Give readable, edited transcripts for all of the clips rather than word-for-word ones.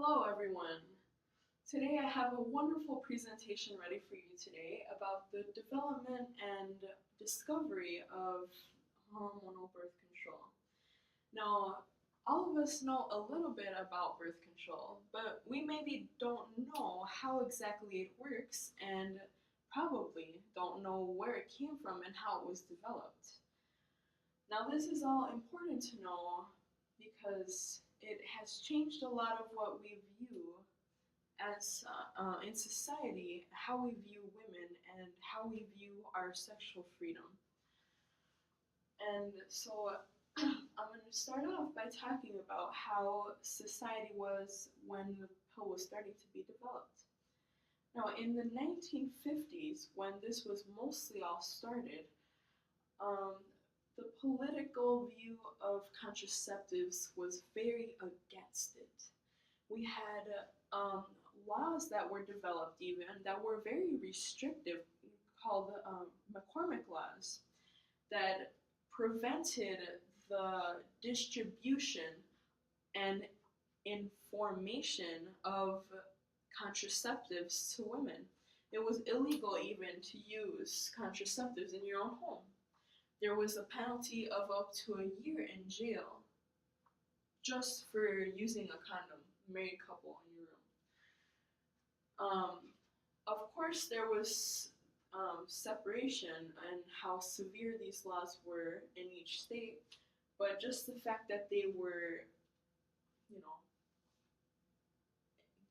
Hello everyone. Today I have a wonderful presentation ready for you today about the development and discovery of hormonal birth control. Now, all of us know a little bit about birth control, but we maybe don't know how exactly it works and probably don't know where it came from and how it was developed. Now, this is all important to know because it has changed a lot of what we view as in society, how we view women and how we view our sexual freedom. And so I'm going to start off by talking about how society was when the pill was starting to be developed. Now, in the 1950s, when this was mostly all started, um, the political view of contraceptives was very against it. We had laws that were developed even that were very restrictive, called McCormick laws, that prevented the distribution and information of contraceptives to women. It was illegal even to use contraceptives in your own home. There was a penalty of up to a year in jail just for using a condom, married couple in your room. Of course, there was separation in how severe these laws were in each state, but just the fact that they were, you know,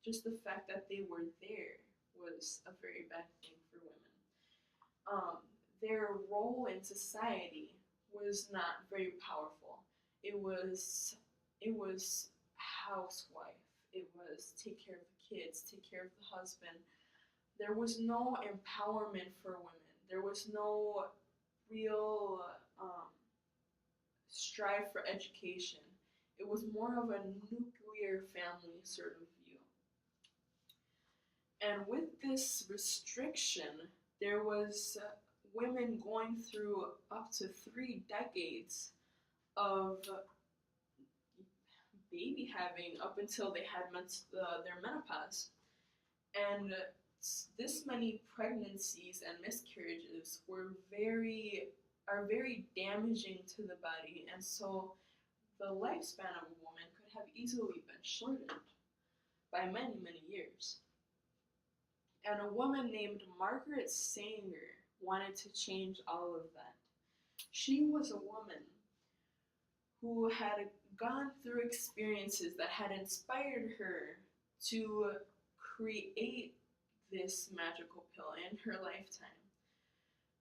just the fact that they were there was a very bad thing for women. Their role in society was not very powerful. It was housewife. It was take care of the kids, take care of the husband. There was no empowerment for women. There was no real strive for education. It was more of a nuclear family sort of view. And with this restriction, there was women going through up to 3 decades of baby having up until they had their menopause. And this many pregnancies and miscarriages are very damaging to the body, and so the lifespan of a woman could have easily been shortened by many years. And a woman named Margaret Sanger wanted to change all of that. She was a woman who had gone through experiences that had inspired her to create this magical pill in her lifetime.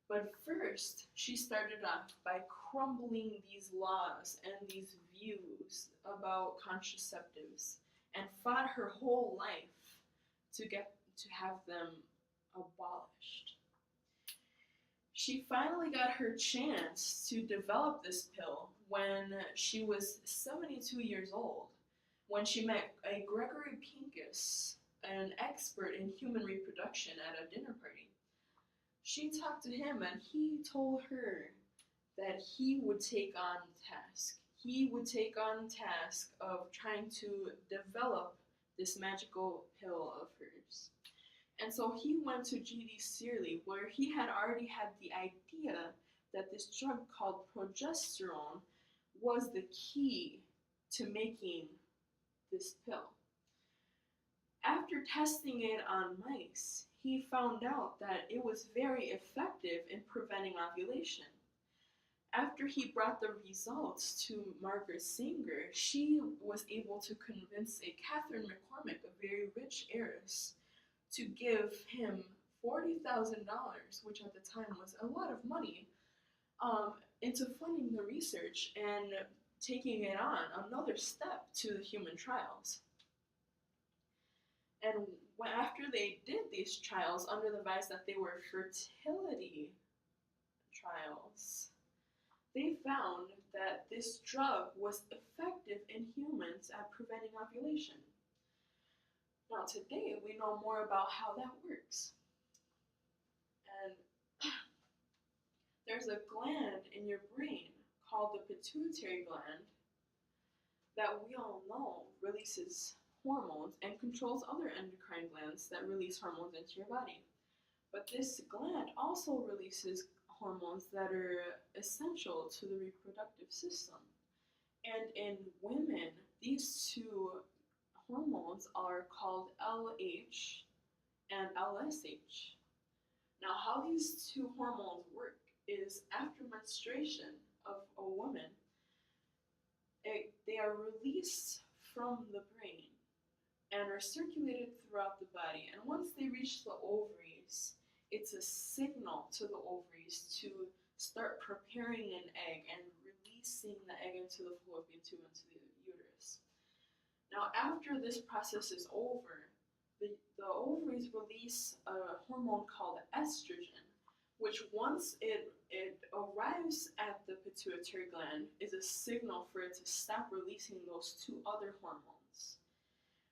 But first, she started off by crumbling these laws and these views about contraceptives and fought her whole life to have them abolished. She finally got her chance to develop this pill when she was 72 years old, when she met a Gregory Pincus, an expert in human reproduction, at a dinner party. She talked to him and he told her that he would take on the task. He would take on the task of trying to develop this magical pill of hers. And so he went to G.D. Searle, where he had already had the idea that this drug called progesterone was the key to making this pill. After testing it on mice, he found out that it was very effective in preventing ovulation. After he brought the results to Margaret Sanger, she was able to convince a Catherine McCormick, a very rich heiress, to give him $40,000, which at the time was a lot of money, into funding the research and taking it on another step to the human trials. And after they did these trials under the guise that they were fertility trials, they found that this drug was effective in humans at preventing ovulation. Now today we know more about how that works. And there's a gland in your brain called the pituitary gland that we all know releases hormones and controls other endocrine glands that release hormones into your body. But this gland also releases hormones that are essential to the reproductive system. And in women, these two hormones are called LH and LSH. Now, how these two hormones work is after menstruation of a woman, they are released from the brain and are circulated throughout the body. And once they reach the ovaries, it's a signal to the ovaries to start preparing an egg and releasing the egg into the fallopian tube, into the uterus. Now, after this process is over, the ovaries release a hormone called estrogen, which once it arrives at the pituitary gland is a signal for it to stop releasing those two other hormones,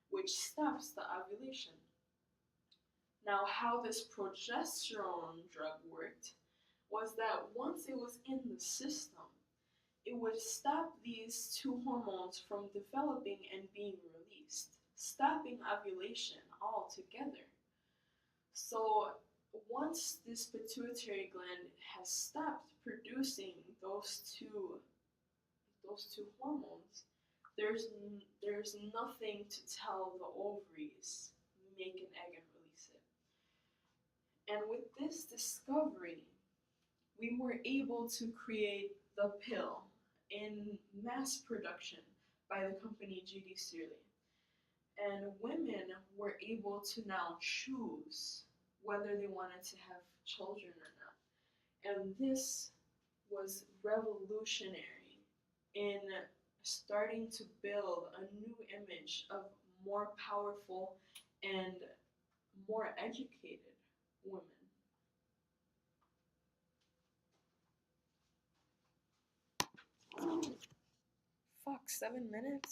which stops the ovulation. Now, how this progesterone drug worked was that once it was in the system, it would stop these two hormones from developing and being released, stopping ovulation altogether. So once this pituitary gland has stopped producing those two hormones, there's nothing to tell the ovaries make an egg and release it. And with this discovery, we were able to create the pill in mass production by the company GD Searly. And women were able to now choose whether they wanted to have children or not. And this was revolutionary in starting to build a new image of more powerful and more educated women. Fuck, 7 minutes?